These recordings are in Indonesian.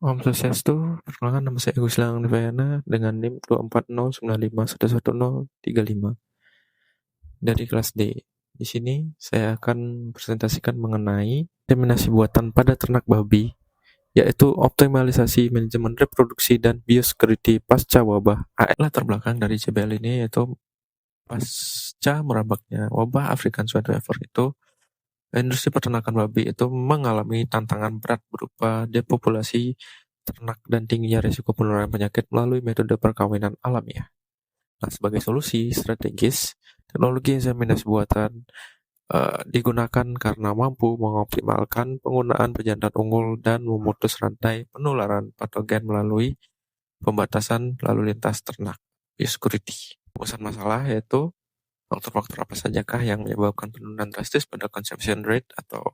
Om Swastiastu, perkenalkan nama saya Agus Lang Nivayana dengan NIM 24095111035 dari kelas D. Di sini saya akan presentasikan mengenai inseminasi buatan pada ternak babi, yaitu optimalisasi manajemen reproduksi dan biosecurity pasca wabah AS. Latar belakang dari JBL ini yaitu pasca merebaknya wabah African Swine Fever itu, industri peternakan babi itu mengalami tantangan berat berupa depopulasi ternak dan tingginya risiko penularan penyakit melalui metode perkawinan alamiah. Nah, sebagai solusi strategis, teknologi inseminasi buatan digunakan karena mampu mengoptimalkan penggunaan pejantan unggul dan memutus rantai penularan patogen melalui pembatasan lalu lintas ternak. Biosecurity. Rumusan masalah yaitu faktor-faktor apa sajakah yang menyebabkan penurunan drastis pada consumption rate atau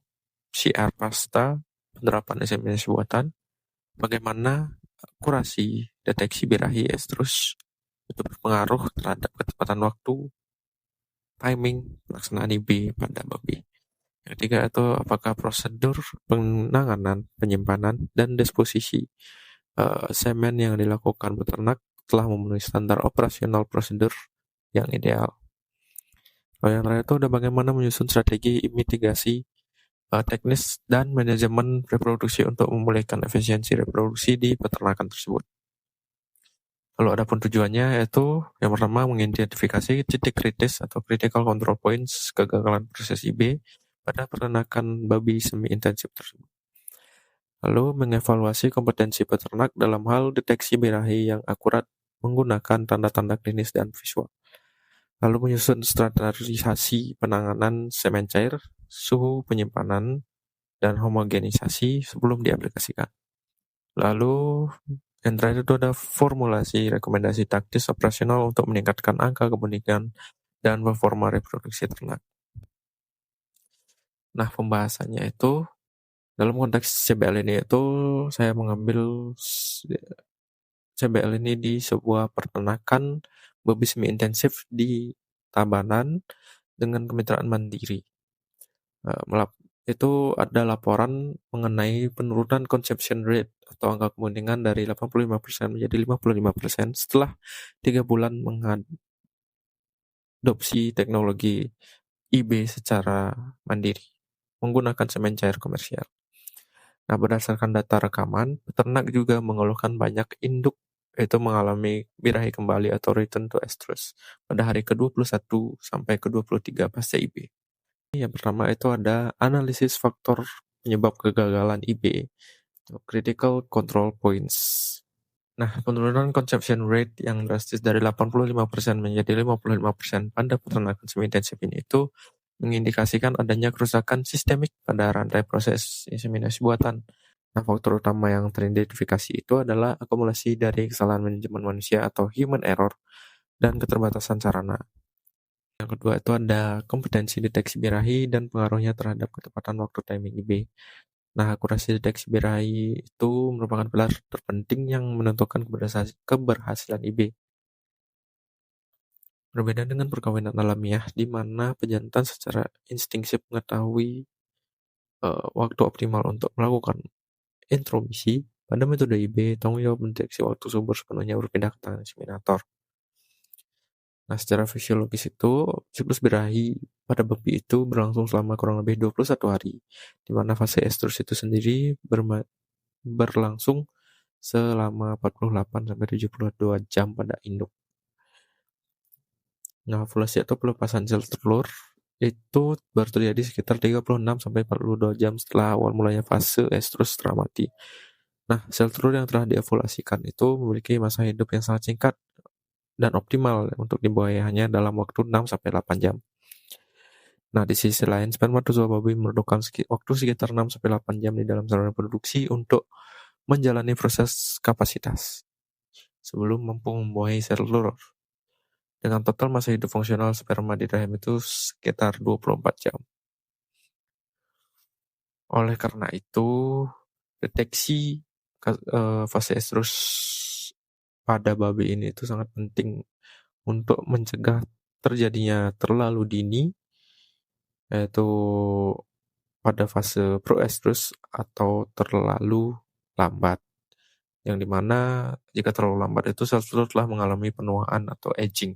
CR pasta penerapan inseminasi buatan, bagaimana akurasi deteksi birahi estrus itu berpengaruh terhadap ketepatan waktu, timing pelaksanaan IB pada babi. Yang ketiga itu apakah prosedur penanganan, penyimpanan, dan disposisi semen yang dilakukan peternak telah memenuhi standar operasional prosedur yang ideal. Lalu yang terakhir itu ada bagaimana menyusun strategi mitigasi teknis dan manajemen reproduksi untuk memulihkan efisiensi reproduksi di peternakan tersebut. Lalu adapun tujuannya yaitu yang pertama mengidentifikasi titik kritis atau critical control points kegagalan proses IB pada peternakan babi semi intensif tersebut. Lalu mengevaluasi kompetensi peternak dalam hal deteksi birahi yang akurat menggunakan tanda-tanda klinis dan visual. Lalu menyusun standarisasi penanganan semen cair, suhu penyimpanan, dan homogenisasi sebelum diaplikasikan. Lalu yang terakhir itu ada formulasi rekomendasi taktis operasional untuk meningkatkan angka keunikan dan performa reproduksi ternak. Nah, pembahasannya itu dalam konteks CBL ini itu saya mengambil CBL ini di sebuah peternakan babi semi intensif di Tabanan dengan kemitraan Mandiri. Itu ada laporan mengenai penurunan conception rate atau angka kemuningan dari 85% menjadi 55% setelah 3 bulan mengadopsi teknologi IB secara mandiri menggunakan semen cair komersial. Nah, berdasarkan data rekaman, peternak juga mengeluhkan banyak induk itu mengalami birahi kembali atau return to estrus pada hari ke-21 sampai ke-23 pasca IB. Yang pertama itu ada analisis faktor penyebab kegagalan IB, critical control points. Nah, penurunan conception rate yang drastis dari 85% menjadi 55% pada peternakan semi intensif ini itu mengindikasikan adanya kerusakan sistemik pada rantai proses inseminasi buatan. Nah, faktor utama yang teridentifikasi itu adalah akumulasi dari kesalahan manajemen manusia atau human error dan keterbatasan sarana. Yang kedua itu ada kompetensi deteksi birahi dan pengaruhnya terhadap ketepatan waktu timing IB. Nah, akurasi deteksi birahi itu merupakan pilar terpenting yang menentukan keberhasilan IB. Berbeda dengan perkawinan alamiah, di mana pejantan secara instinktif mengetahui waktu optimal untuk melakukan intromisi, pada metode IB, tanggung jawab mendeteksi waktu subur sepenuhnya berpindah ke tangan inseminator. Nah, secara fisiologis itu, siklus birahi pada babi itu berlangsung selama kurang lebih 21 hari, di mana fase estrus itu sendiri berlangsung selama 48-72 jam pada induk. Nah, ovulasi atau pelepasan sel telur itu baru terjadi sekitar 36-42 jam setelah awal mulanya fase estrus setelah mati. Nah, sel telur yang telah diovulasikan itu memiliki masa hidup yang sangat singkat dan optimal untuk dibuaya hanya dalam waktu 6-8 jam. Nah, di sisi lain, spermatozoa babi memerlukan waktu sekitar 6-8 jam di dalam saluran reproduksi untuk menjalani proses kapasitas sebelum mampu membuahi sel telur. Dengan total masa hidup fungsional sperma di rahim itu sekitar 24 jam. Oleh karena itu, deteksi fase estrus pada babi ini itu sangat penting untuk mencegah terjadinya terlalu dini, yaitu pada fase proestrus atau terlalu lambat. yang dimana jika terlalu lambat itu sel telur telah mengalami penuaan atau aging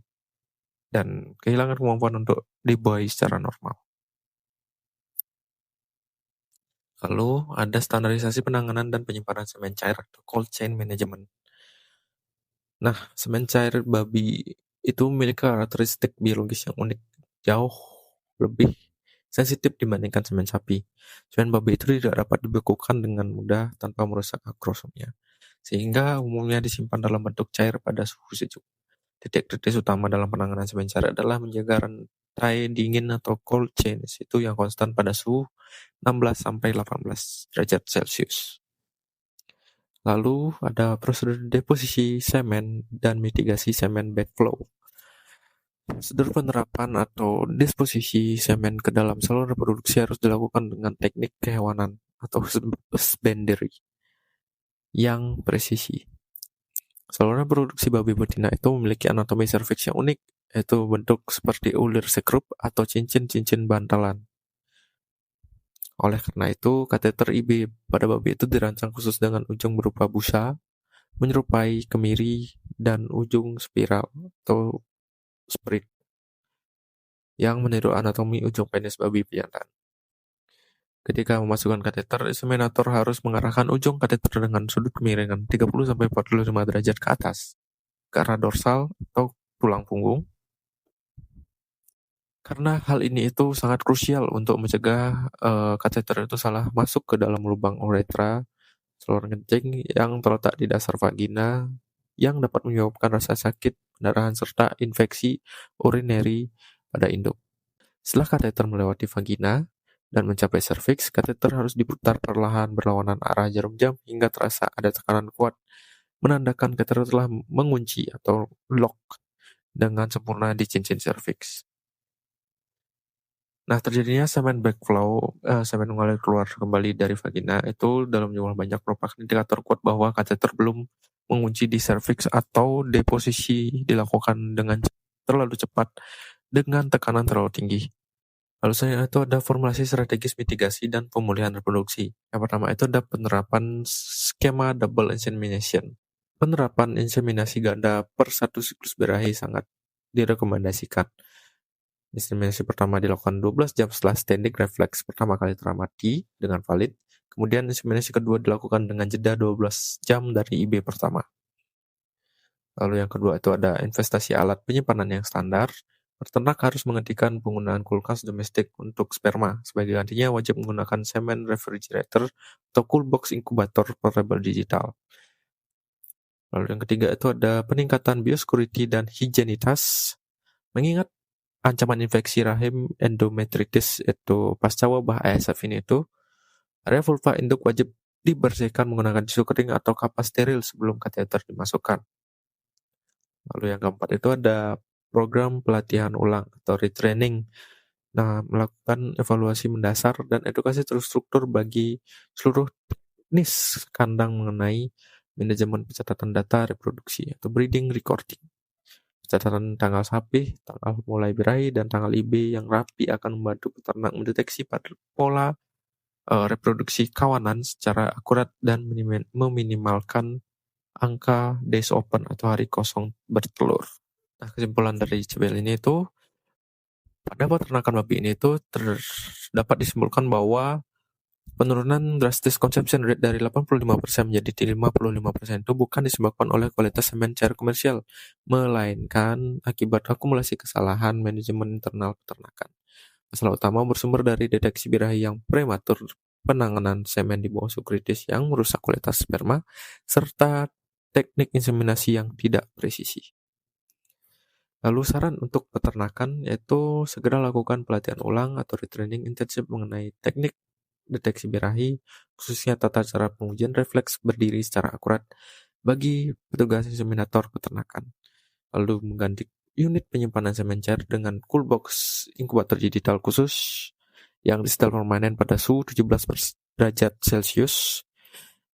dan kehilangan kemampuan untuk dibuai secara normal. Lalu ada standarisasi penanganan dan penyimpanan semen cair atau cold chain management. Nah, semen cair babi itu memiliki karakteristik biologis yang unik, jauh lebih sensitif dibandingkan semen sapi. Semen babi itu tidak dapat dibekukan dengan mudah tanpa merusak akrosomnya, sehingga umumnya disimpan dalam bentuk cair pada suhu sejuk. Titik kritis utama dalam penanganan semen cair adalah menjaga rantai dingin atau cold chain itu yang konstan pada suhu 16 sampai 18 derajat Celcius. Lalu ada prosedur deposisi semen dan mitigasi semen backflow. Prosedur penerapan atau disposisi semen ke dalam saluran reproduksi harus dilakukan dengan teknik kehewanan atau husbandry yang presisi. Saluran reproduksi babi betina itu memiliki anatomi serviks yang unik, yaitu bentuk seperti ulir sekrup atau cincin-cincin bantalan. Oleh karena itu, kateter IB pada babi itu dirancang khusus dengan ujung berupa busa, menyerupai kemiri, dan ujung spiral atau sprit yang meniru anatomi ujung penis babi jantan. Ketika memasukkan kateter, inseminator harus mengarahkan ujung kateter dengan sudut kemiringan 30-45 derajat ke atas, ke arah dorsal atau tulang punggung. Karena hal ini itu sangat krusial untuk mencegah kateter itu salah masuk ke dalam lubang uretra, saluran kencing yang terletak di dasar vagina, yang dapat menyebabkan rasa sakit, pendarahan, serta infeksi urinary pada induk. Setelah kateter melewati vagina dan mencapai serviks, kateter harus diputar perlahan berlawanan arah jarum jam hingga terasa ada tekanan kuat, menandakan kateter telah mengunci atau lock dengan sempurna di cincin serviks. Nah, terjadinya semen backflow, semen mengalir keluar kembali dari vagina itu dalam jumlah banyak merupakan indikator kuat bahwa kateter belum mengunci di serviks atau deposisi dilakukan dengan terlalu cepat dengan tekanan terlalu tinggi. Lalu saya itu ada formulasi strategis mitigasi dan pemulihan reproduksi. Yang pertama itu ada penerapan skema double insemination. Penerapan inseminasi ganda per satu siklus birahi sangat direkomendasikan. Inseminasi pertama dilakukan 12 jam setelah standing reflex pertama kali teramati dengan valid. Kemudian inseminasi kedua dilakukan dengan jeda 12 jam dari IB pertama. Lalu yang kedua itu ada investasi alat penyimpanan yang standar. Peternak harus menghentikan penggunaan kulkas domestik untuk sperma. Sebagai gantinya wajib menggunakan semen refrigerator atau cool box inkubator portable digital. Lalu yang ketiga itu ada peningkatan biosecurity dan higienitas. Mengingat ancaman infeksi rahim endometritis itu pasca wabah ASF ini itu, area vulva induk wajib dibersihkan menggunakan tisu kering atau kapas steril sebelum kateter dimasukkan. Lalu yang keempat itu ada program pelatihan ulang atau retraining. Nah, melakukan evaluasi mendasar dan edukasi terstruktur bagi seluruh teknis kandang mengenai manajemen pencatatan data reproduksi atau breeding recording. Pencatatan tanggal sapi, tanggal mulai birahi, dan tanggal IB yang rapi akan membantu peternak mendeteksi pola reproduksi kawanan secara akurat dan meminimalkan angka days open atau hari kosong bertelur. Nah, kesimpulan dari CBL ini itu, pada peternakan babi ini itu dapat disimpulkan bahwa penurunan drastis consumption rate dari 85% menjadi 55% itu bukan disebabkan oleh kualitas semen cair komersial, melainkan akibat akumulasi kesalahan manajemen internal peternakan. Masalah utama bersumber dari deteksi birahi yang prematur, penanganan semen di bawah suhu kritis yang merusak kualitas sperma, serta teknik inseminasi yang tidak presisi. Lalu saran untuk peternakan yaitu segera lakukan pelatihan ulang atau retraining intensif mengenai teknik deteksi birahi, khususnya tata cara pengujian refleks berdiri secara akurat bagi petugas inseminator peternakan. Lalu mengganti unit penyimpanan semen cair dengan cool box inkubator digital khusus yang disetel permanen pada suhu 17 derajat Celcius,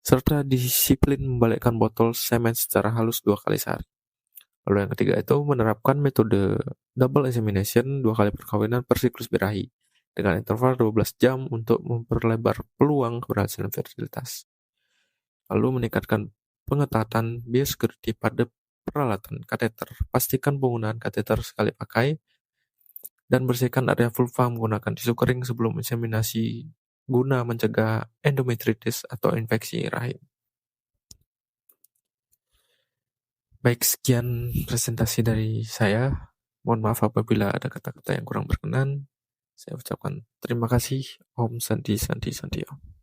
serta disiplin membalikkan botol semen secara halus 2 kali sehari. Lalu yang ketiga itu menerapkan metode double insemination 2 kali perkawinan per siklus birahi dengan interval 12 jam untuk memperlebar peluang keberhasilan fertilitas. Lalu meningkatkan pengetatan biosecurity pada peralatan kateter. Pastikan penggunaan kateter sekali pakai dan bersihkan area vulva menggunakan tisu kering sebelum inseminasi guna mencegah endometritis atau infeksi rahim. Baik, sekian presentasi dari saya. Mohon maaf apabila ada kata-kata yang kurang berkenan. Saya ucapkan terima kasih. Om Santi Santi Santi Om.